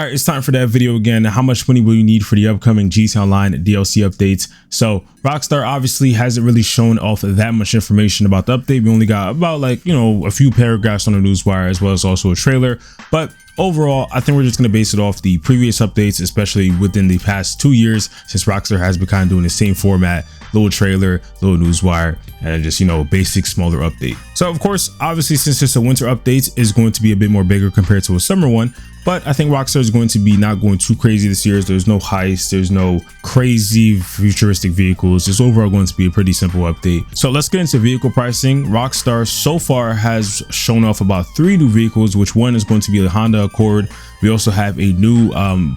All right, it's time for that video again. How much money will you need for the upcoming GTA Online DLC updates? So Rockstar obviously hasn't really shown off that much information about the update. We only got about a few paragraphs on the newswire, as well as also a trailer. But overall, I think we're just going to base it off the previous updates, especially within the past 2 years, since Rockstar has been kind of doing the same format, little trailer, little newswire, and just, basic smaller update. So of course, obviously, since it's a winter update, is going to be a bit more bigger compared to a summer one. But I think Rockstar is going to be not going too crazy this year. There's no heist, there's no crazy futuristic vehicles. It's overall going to be a pretty simple update. So let's get into vehicle pricing. Rockstar so far has shown off about 3 new vehicles, which one is going to be the Honda Accord. We also have a new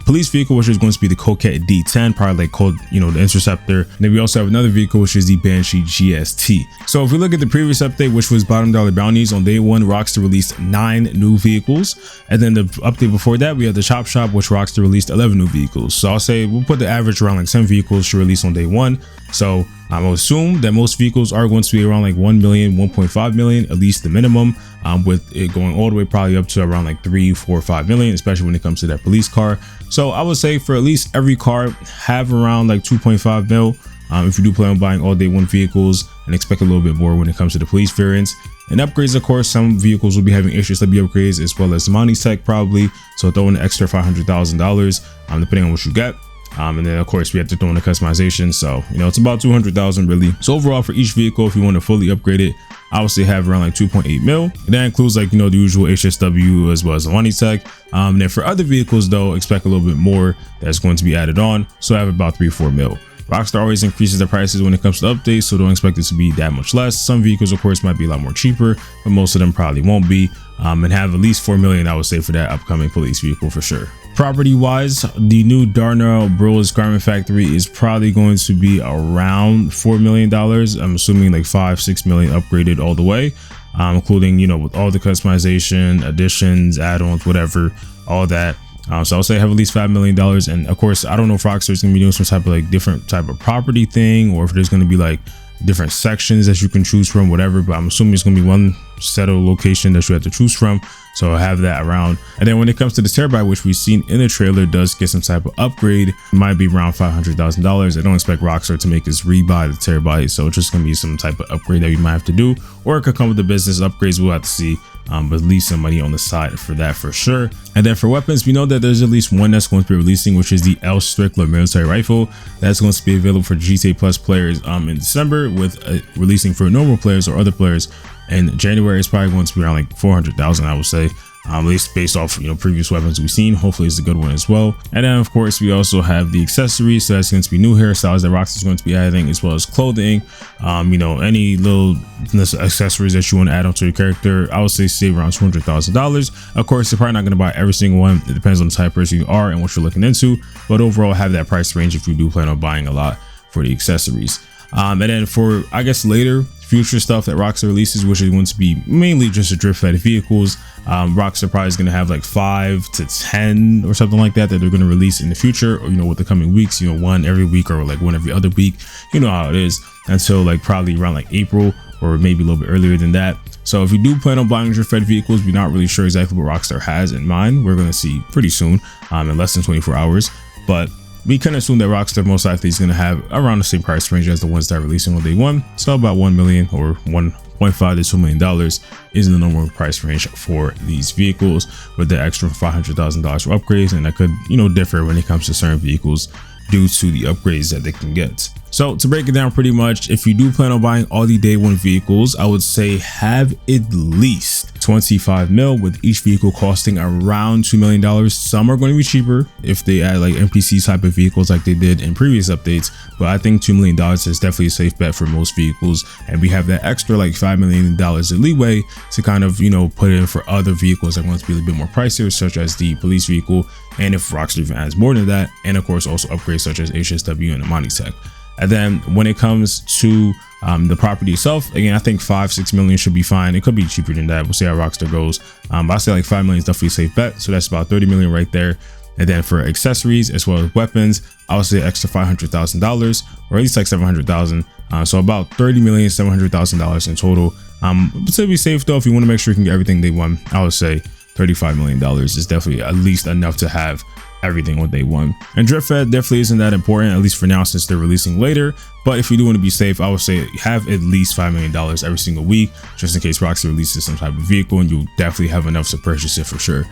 police vehicle, which is going to be the Coquette D10, probably called, the Interceptor. And then we also have another vehicle, which is the Banshee GST. So if we look at the previous update, which was bottom dollar bounties, on day 1, Rockstar released 9 new vehicles. And then the update before that, we had the Chop Shop, which Rockstar released 11 new vehicles. So I'll say we'll put the average around 7 vehicles to release on day 1. So I will assume that most vehicles are going to be around 1 million, 1.5 million, at least the minimum, with it going all the way probably up to around 3, 4, 5 million, especially when it comes to that police car. So I would say for at least every car, have around 2.5 mil. If you do plan on buying all day 1 vehicles, and expect a little bit more when it comes to the police variants. And upgrades, of course, some vehicles will be having HSW upgrades, as well as the Monty Tech probably. So throw in an extra $500,000, depending on what you get. And then of course we have to throw in the customization. So, it's about 200,000 really. So overall for each vehicle, if you want to fully upgrade it, I would say have around 2.8 mil. And that includes the usual HSW as well as the Money Tech. And then for other vehicles though, expect a little bit more that's going to be added on. So I have about 3-4 mil. Rockstar always increases their prices when it comes to updates, so don't expect it to be that much less. Some vehicles, of course, might be a lot more cheaper, but most of them probably won't be. And have at least 4 million, I would say, for that upcoming police vehicle for sure. Property wise, the new Darnell Bros Garment Factory is probably going to be around $4 million. I'm assuming 5-6 million upgraded all the way, including, with all the customization, additions, add-ons, whatever, all that. So I'll say have at least $5 million. And of course, I don't know if Rockstar is going to be doing some type of different type of property thing, or if there's going to be different sections that you can choose from, whatever. But I'm assuming it's going to be one set of location that you have to choose from. So I'll have that around. And then when it comes to the Terabyte, which we've seen in the trailer, does get some type of upgrade. It might be around $500,000. I don't expect Rockstar to make us rebuy the Terabyte. So it's just going to be some type of upgrade that we might have to do, or it could come with the business upgrades. We'll have to see. But leave some money on the side for that for sure. And then for weapons, we know that there's at least one that's going to be releasing, which is the L Strickler military rifle. That's going to be available for GTA Plus players in December, with releasing for normal players or other players in January. It's probably going to be around 400,000, I would say. At least based off previous weapons we've seen. Hopefully it's a good one as well. And then of course we also have the accessories. So that's going to be new hairstyles that Rockstar is going to be adding, as well as clothing. Any little accessories that you want to add onto your character, I would say save around $200,000. Of course, you're probably not going to buy every single one. It depends on the type of person you are and what you're looking into, but overall have that price range if you do plan on buying a lot for the accessories. And then for, I guess, later future stuff that Rockstar releases, which is going to be mainly just a drift fed vehicles, Rockstar probably is going to have 5 to 10 or something like that they're going to release in the future, or with the coming weeks, one every week, or one every other week. You know how it is, until probably around April, or maybe a little bit earlier than that. So if you do plan on buying drift fed vehicles, we're not really sure exactly what Rockstar has in mind. We're going to see pretty soon, in less than 24 hours. But we can assume that Rockstar most likely is going to have around the same price range as the ones that are releasing on day 1. So about 1 million or $1.5 to $2 million is the normal price range for these vehicles, with the extra $500,000 for upgrades. And that could, differ when it comes to certain vehicles due to the upgrades that they can get. So to break it down, pretty much, if you do plan on buying all the day 1 vehicles, I would say have at least 25 mil, with each vehicle costing around $2 million. Some are going to be cheaper if they add NPC type of vehicles like they did in previous updates, but I think $2 million is definitely a safe bet for most vehicles. And we have that extra $5 million in leeway to kind of, put in for other vehicles that are going to be a little bit more pricier, such as the police vehicle, and if Rockstar even adds more than that, and of course also upgrades such as HSW and the Monty Tech. And then when it comes to the property itself, again, I think 5-6 million should be fine. It could be cheaper than that. We'll see how Rockstar goes. But I say 5 million is definitely a safe bet. So that's about 30 million right there. And then for accessories as well as weapons, I would say extra $500,000, or at least 700,000. So about $30,700,000 in total. But to be safe though, if you want to make sure you can get everything they want, I would say $35 million is definitely at least enough to have everything on day one. And drip fed definitely isn't that important, at least for now, since they're releasing later. But if you do want to be safe, I would say have at least $5 million every single week, just in case Rockstar releases some type of vehicle, and you'll definitely have enough to purchase it for sure.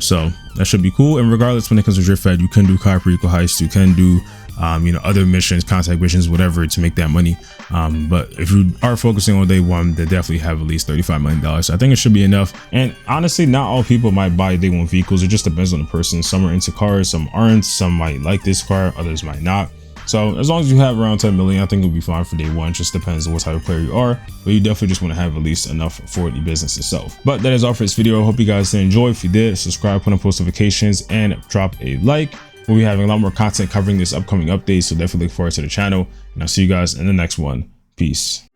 So that should be cool. And regardless, when it comes to drip fed, you can do car pre-equal heists, you can do other missions, contact missions, whatever, to make that money. But if you are focusing on day one, they definitely have at least $35 million. So I think it should be enough. And honestly, not all people might buy day one vehicles. It just depends on the person. Some are into cars, some aren't. Some might like this car, others might not. So as long as you have around 10 million, I think it'll be fine for day one. It just depends on what type of player you are, but you definitely just want to have at least enough for the business itself. But that is all for this video. I hope you guys did enjoy. If you did, subscribe, put on post notifications, and drop a like. We'll be having a lot more content covering this upcoming update, so definitely look forward to the channel, and I'll see you guys in the next one. Peace.